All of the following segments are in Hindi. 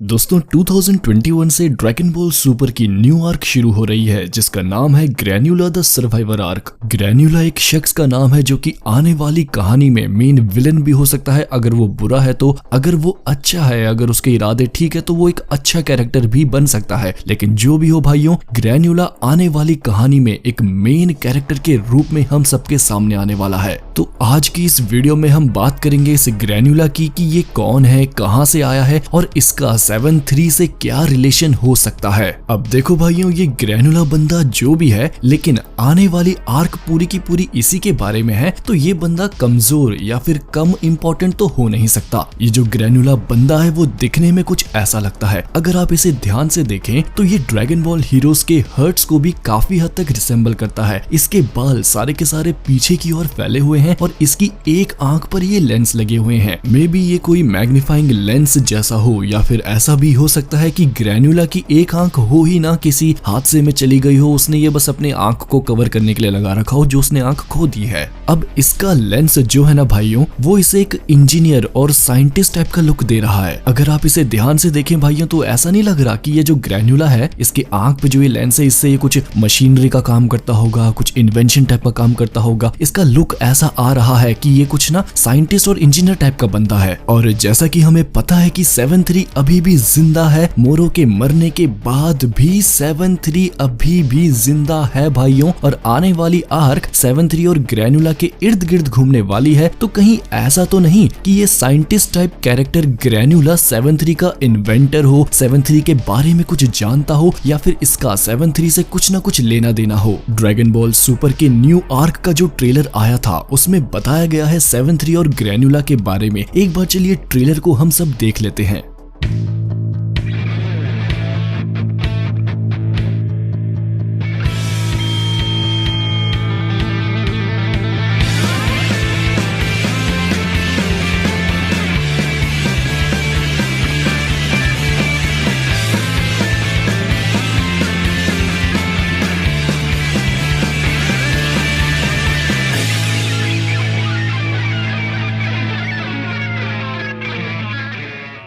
दोस्तों 2021 से ड्रैगन बॉल सुपर की न्यू आर्क शुरू हो रही है जिसका नाम है ग्रैन्युला द सर्वाइवर आर्क। ग्रैन्युला एक शख्स का नाम है जो कि आने वाली कहानी में मेन विलन भी हो सकता है अगर वो बुरा है तो, अगर वो अच्छा है, अगर उसके इरादे ठीक है तो वो एक अच्छा कैरेक्टर भी बन सकता है। लेकिन जो भी हो भाइयों, ग्रैन्युला आने वाली कहानी में एक मेन कैरेक्टर के रूप में हम सबके सामने आने वाला है। तो आज की इस वीडियो में हम बात करेंगे इस ग्रैन्युला की कि ये कौन है, कहां से आया है और इसका 7-3 से क्या रिलेशन हो सकता है। अब देखो भाइयों, ये ग्रैन्युला बंदा जो भी है, लेकिन आने वाली आर्क पूरी की पूरी इसी के बारे में है, तो ये बंदा कमजोर या फिर कम इम्पोर्टेंट तो हो नहीं सकता। ये जो ग्रैन्युला बंदा है वो दिखने में कुछ ऐसा लगता है, अगर आप इसे ध्यान से देखें तो ये ड्रैगन बॉल हीरोज के हर्ट्स को भी काफी हद तक रिसेंबल करता है। इसके बाल सारे के सारे पीछे की ओर फैले हुए हैं और इसकी एक आंख पर ये लेंस लगे हुए हैं। मे बी ये कोई मैग्नीफाइंग लेंस जैसा हो, या फिर ऐसा भी हो सकता है कि ग्रैन्युला की एक आंख हो ही ना, किसी हादसे में चली गई हो, उसने ये बस अपने आंख को कवर करने के लिए लगा रखा हो जो उसने आंख खो दी है। अब इसका लेंस जो है ना भाइयों, वो इसे एक इंजीनियर और साइंटिस्ट टाइप का लुक दे रहा है। अगर आप इसे ध्यान से देखें भाइयों तो ऐसा नहीं लग रहा कि ये जो ग्रैन्युला है, इसके आंख पे जो ये लेंस है, इससे ये कुछ मशीनरी का काम करता होगा, कुछ इन्वेंशन टाइप का काम करता होगा। इसका लुक ऐसा आ रहा है कि ये कुछ ना साइंटिस्ट और इंजीनियर टाइप का बंदा है। और जैसा कि हमें पता है कि 7-3 अभी भी जिंदा है, मोरो के मरने के बाद भी 7-3 अभी भी जिंदा है भाइयों। और आने वाली आर्क 7-3 और ग्रैन्युला के इर्द गिर्द घूमने वाली है। तो कहीं ऐसा तो नहीं कि ये साइंटिस्ट टाइप कैरेक्टर ग्रैन्युला 7-3 का इन्वेंटर हो, 7-3 के बारे में कुछ जानता हो, या फिर इसका 7-3 से कुछ ना कुछ लेना देना हो। ड्रैगन बॉल सुपर के न्यू आर्क का जो ट्रेलर आया था उसमें बताया गया है 7-3 और ग्रैन्युला के बारे में। एक बार चलिए ट्रेलर को हम सब देख लेते हैं।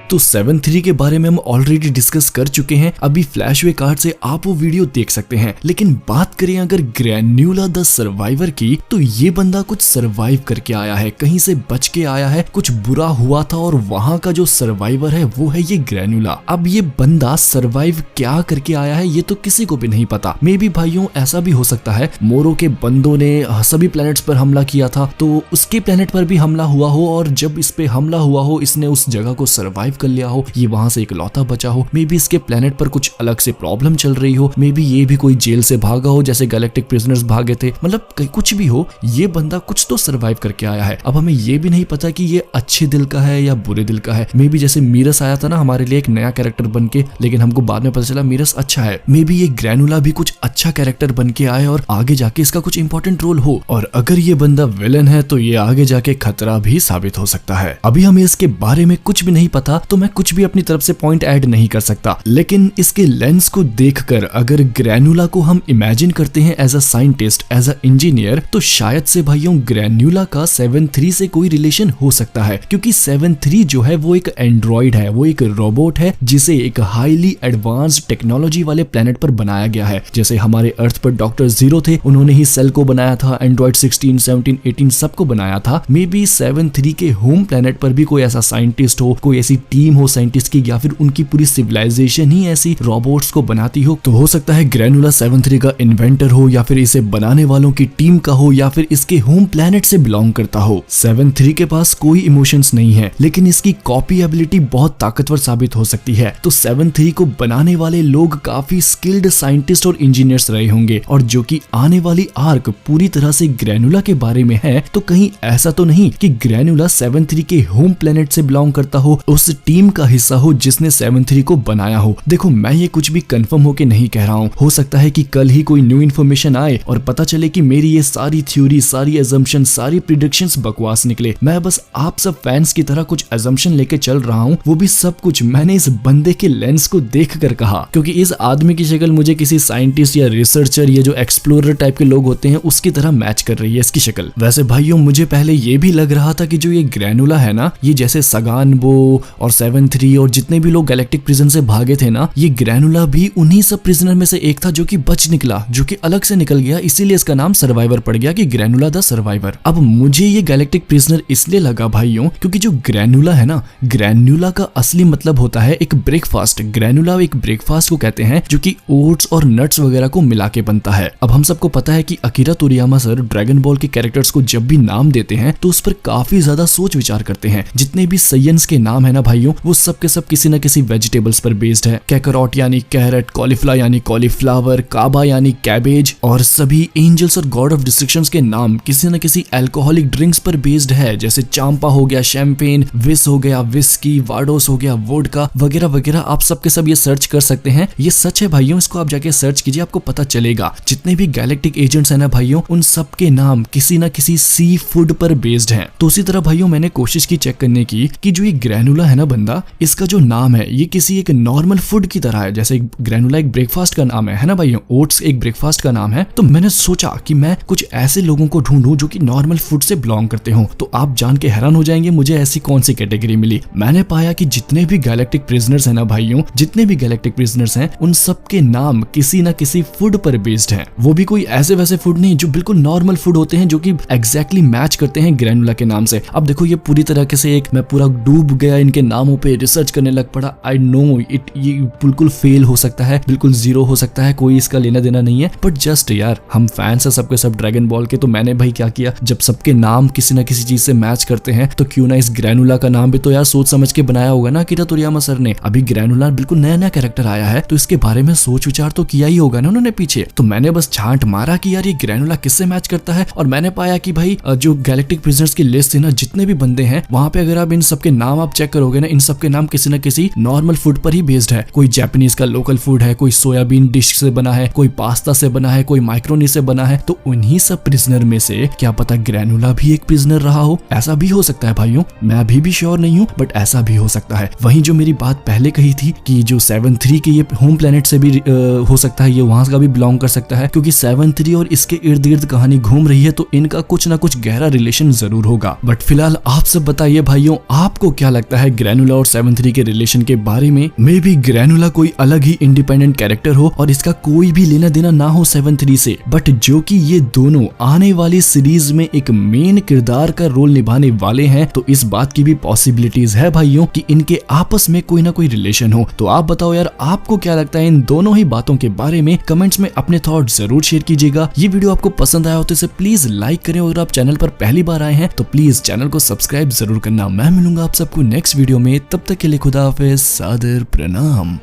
तो 7-3 के बारे में हम ऑलरेडी डिस्कस कर चुके हैं, अभी फ्लैशवे कार्ड से आप वो वीडियो देख सकते हैं। लेकिन बात करें अगर ग्रैन्युला द सर्वाइवर की, तो ये बंदा कुछ सर्वाइव करके आया है, कहीं से बच के आया है, कुछ बुरा हुआ था और वहां का जो सर्वाइवर है वो है ये ग्रैन्युला। अब ये बंदा सर्वाइव क्या करके आया है ये तो किसी को भी नहीं पता। मे बी भाइयों ऐसा भी हो सकता है मोरो के बंदों ने सभी प्लैनेट्स पर हमला किया था, तो उसके प्लैनेट पर भी हमला हुआ हो, और जब इस पे हमला हुआ हो इसने उस जगह को सर्वाइव कर लिया हो, ये वहां से इकलौता बचा हो। मे बी इसके प्लेनेट पर कुछ अलग से प्रॉब्लम चल रही हो, मे बी ये भी कोई जेल से भागा हो जैसे गैलेक्टिक प्रिजनर्स भागे थे, मतलब कुछ भी हो, ये बंदा कुछ तो सर्वाइव करके आया है। अब हमें ये भी नहीं पता कि ये अच्छे दिल का है या बुरे दिल का है। मे बी जैसे मीरस आया था ना हमारे लिए एक नया कैरेक्टर बन के, लेकिन हमको बाद में पता चला मीरस अच्छा है। मे बी ये ग्रैन्युला भी कुछ अच्छा कैरेक्टर बन के आए और आगे जाके इसका कुछ इंपॉर्टेंट रोल हो, और अगर ये बंदा विलन है तो ये आगे जाके खतरा भी साबित हो सकता है। अभी हमें इसके बारे में कुछ भी नहीं पता, तो मैं कुछ भी अपनी तरफ से पॉइंट ऐड नहीं कर सकता। लेकिन इसके लेंस को देखकर अगर ग्रैन्युला को हम इमेजिन करते हैं as a scientist, as a engineer, तो शायद से भाइयों ग्रैन्युला का 7-3 से कोई रिलेशन हो सकता है, क्योंकि 7-3 जो है वो एक एंड्रॉइड है, वो एक रोबोट है जिसे एक हाईली एडवांस्ड टेक्नोलॉजी वाले प्लेनेट पर बनाया गया है। जैसे हमारे अर्थ पर डॉक्टर जीरो थे, उन्होंने ही सेल को बनाया था, एंड्रॉइड 16, 17, 18 सबको बनाया था। मे बी 7-3 के होम प्लेनेट पर भी कोई ऐसा साइंटिस्ट हो, कोई ऐसी टीम हो साइंटिस्ट की, या फिर उनकी पूरी सिविलाइजेशन ही ऐसी रोबोट्स को बनाती हो। तो हो सकता है ग्रैन्युला 7-3 का इन्वेंटर हो, या फिर इसे बनाने वालों की टीम का हो, या फिर इसके होम प्लेनेट से बिलोंग करता हो। 7-3 के पास कोई इमोशंस नहीं है, लेकिन इसकी कॉपी एबिलिटी बहुत ताकतवर साबित हो सकती है। तो 7-3 को बनाने वाले लोग काफी स्किल्ड साइंटिस्ट और इंजीनियर्स रहे होंगे, और जो कि आने वाली आर्क पूरी तरह से ग्रैन्युला के बारे में है, तो कहीं ऐसा तो नहीं कि ग्रैन्युला 7-3 के होम प्लेनेट से बिलोंग करता हो, उस टीम का हिस्सा हो जिसने 7-3 को बनाया हो। देखो मैं ये कुछ भी कंफर्म होके नहीं कह रहा हूँ, हो सकता है कि कल ही कोई न्यू इन्फॉर्मेशन आए और पता चले कि मेरी ये सारी थ्योरी, सारी अजम्पशन, सारी प्रिडिक्शंस बकवास निकले। मैं बस आप सब फैंस की तरह कुछ अजम्पशन लेके चल रहा हूँ, वो भी सब कुछ मैंने इस बंदे के लेंस को देख कर कहा, क्योंकि इस आदमी की शक्ल मुझे किसी साइंटिस्ट या रिसर्चर या जो एक्सप्लोरर टाइप के लोग होते हैं उसकी तरह मैच कर रही है इसकी शक्ल। वैसे भाइयों मुझे पहले ये भी लग रहा था कि जो ये ग्रैन्युला है ना, ये जैसे सगान बो और 7-3 और जितने भी लोग गैलेक्टिक प्रिजन से भागे थे ना, ये ग्रैनुला भी उन्हीं सब प्रिजनर में से एक था जो कि बच निकला, जो कि अलग से निकल गया, इसीलिए इसका नाम सर्वाइवर पड़ गया कि ग्रैनुला द सर्वाइवर। अब मुझे ये गैलेक्टिक प्रिजनर इसलिए लगा भाइयों क्योंकि जो ग्रैनुला है ना, ग्रैनुला का असली मतलब होता है एक ब्रेकफास्ट। ग्रैनुला एक ब्रेकफास्ट को कहते हैं जो कि ओट्स और नट्स वगैरह को मिला के बनता है। अब हम सबको पता है कि अकीरा तोरियामा सर ड्रैगन बॉल के कैरेक्टर्स को जब भी नाम देते हैं तो उस पर काफी ज्यादा सोच विचार करते हैं। जितने भी सैयन्स के नाम है ना भाइयों, वो सब के सब किसी न किसी वेजिटेबल्स पर बेस्ड है। कैकरॉट यानी कैरेट, कॉलीफ्लावर यानी कॉलीफ्लावर, काबा यानी कैबेज, और सभी एंजल्स और गॉड ऑफ डिस्ट्रक्शंस के नाम किसी न किसी अल्कोहलिक ड्रिंक्स पर बेस्ड है। जैसे चांपा हो गया शैंपेन, विस हो गया विस्की, वाडोस हो गया वोडका वगैरह वगैरह। आप सब के सब ये सर्च कर सकते हैं, ये सच है भाइयों, इसको आप जाके सर्च कीजिए, आपको पता चलेगा। जितने भी गैलेक्टिक एजेंट्स है ना भाइयों, उन सब के नाम किसी न किसी सी फूड पर बेस्ड हैं। तो उसी तरह भाइयों मैंने कोशिश की चेक करने की कि जो ये ग्रैनुला है ना बंदा, इसका जो नाम है ये किसी एक नॉर्मल फूड की तरह है। जैसे ग्रैनुला एक ब्रेकफास्ट का नाम है ना भाइयों, ओट्स एक ब्रेकफास्ट का नाम है। तो मैंने सोचा कि मैं कुछ ऐसे लोगों को ढूंढूं जो कि नॉर्मल फूड से बिलोंग करते हो। तो आप जान के हैरान हो जाएंगे मुझे ऐसी कौन सी कैटेगरी मिली। मैंने पाया कि जितने भी गैलेक्टिक प्रिजनर्स है ना भाइयों, जितने भी गैलेक्टिक प्रिजनर्स हैं, उन सब के नाम किसी न किसी फूड पर बेस्ड हैं। वो भी कोई ऐसे वैसे फूड नहीं जो बिल्कुल नॉर्मल फूड होते हैं, जो कि एग्जैक्टली मैच करते हैं ग्रैनुला के नाम से। अब देखो ये पूरी तरीके से मैं पूरा डूब गया इनके नामों पे, रिसर्च करने लग पड़ा। आई नो ये बिल्कुल फेल हो सकता है, बिल्कुल जीरो हो सकता है, कोई इसका लेना देना नहीं है। बट जस्ट यार हम फैंस है सबके सब ड्रैगन बॉल के, तो मैंने भाई क्या किया, जब सबके नाम किसी न किसी चीज से मैच करते हैं तो क्यों ना इस ग्रैनुला का नाम भी तो यार सोच समझ के बनाया होगा ना अकीरा तोरियामा सर ने। अभी ग्रैनुला बिल्कुल नया नया कैरेक्टर आया है तो इसके बारे में सोच विचार तो किया ही होगा ना उन्होंने पीछे। तो मैंने बस छांट मारा कि यार ये ग्रैनुला किससे मैच करता है, और मैंने पाया कि भाई जो गैलेक्टिक प्रिजनर्स की लिस्ट है ना, जितने भी बंदे हैं वहां पे अगर आप इन सबके नाम आप चेक करोगे ना, इन सबके नाम किसी न किसी नॉर्मल फूड पर ही बेस्ड है। कोई जापानीज का लोकल फूड है, कोई सोयाबीन डिश से बना है, कोई पास्ता से बना है, कोई माइक्रोनी से बना है। तो उन्हीं सब प्रिजनर में से क्या पता ग्रैनुला भी एक प्रिजनर रहा हो, ऐसा भी हो सकता है भाइयों। मैं अभी भी श्योर नहीं हूँ बट ऐसा भी हो सकता है। वहीं जो मेरी बात पहले कही थी कि जो 7-3 के ये होम प्लेनेट से भी हो सकता है, ये वहां का भी बिलोंग कर सकता है, क्योंकि 7-3 और इसके इर्द गिर्द कहानी घूम रही है तो इनका कुछ ना कुछ गहरा रिलेशन जरूर होगा। बट फिलहाल आप सब बताइए भाइयों, आपको क्या लगता है ग्रैनुला और 7-3 के रिलेशन के बारे में। मे बी ग्रैनुला कोई अलग ही इंडिपेंडेंट कैरेक्टर हो और इसका कोई भी लेना देना ना हो 7-3 से, बट जो कि ये दोनों आने वाली सीरीज में एक मेन किरदार का रोल निभाने वाले हैं, तो इस बात की भी पॉसिबिलिटीज है भाइयों कि इनके आपस में कोई ना कोई रिलेशन हो। तो आप बताओ यार, आपको क्या लगता है इन दोनों ही बातों के बारे में। कमेंट्स में अपने थॉट जरूर शेयर कीजिएगा। ये वीडियो आपको पसंद आया हो तो इसे प्लीज लाइक करें, और अगर आप चैनल पर पहली बार आए हैं तो प्लीज चैनल को सब्सक्राइब जरूर करना। मैं मिलूंगा आप सबको नेक्स्ट वीडियो में, तब तक के लिए खुदा हाफिज़, सादर प्रणाम।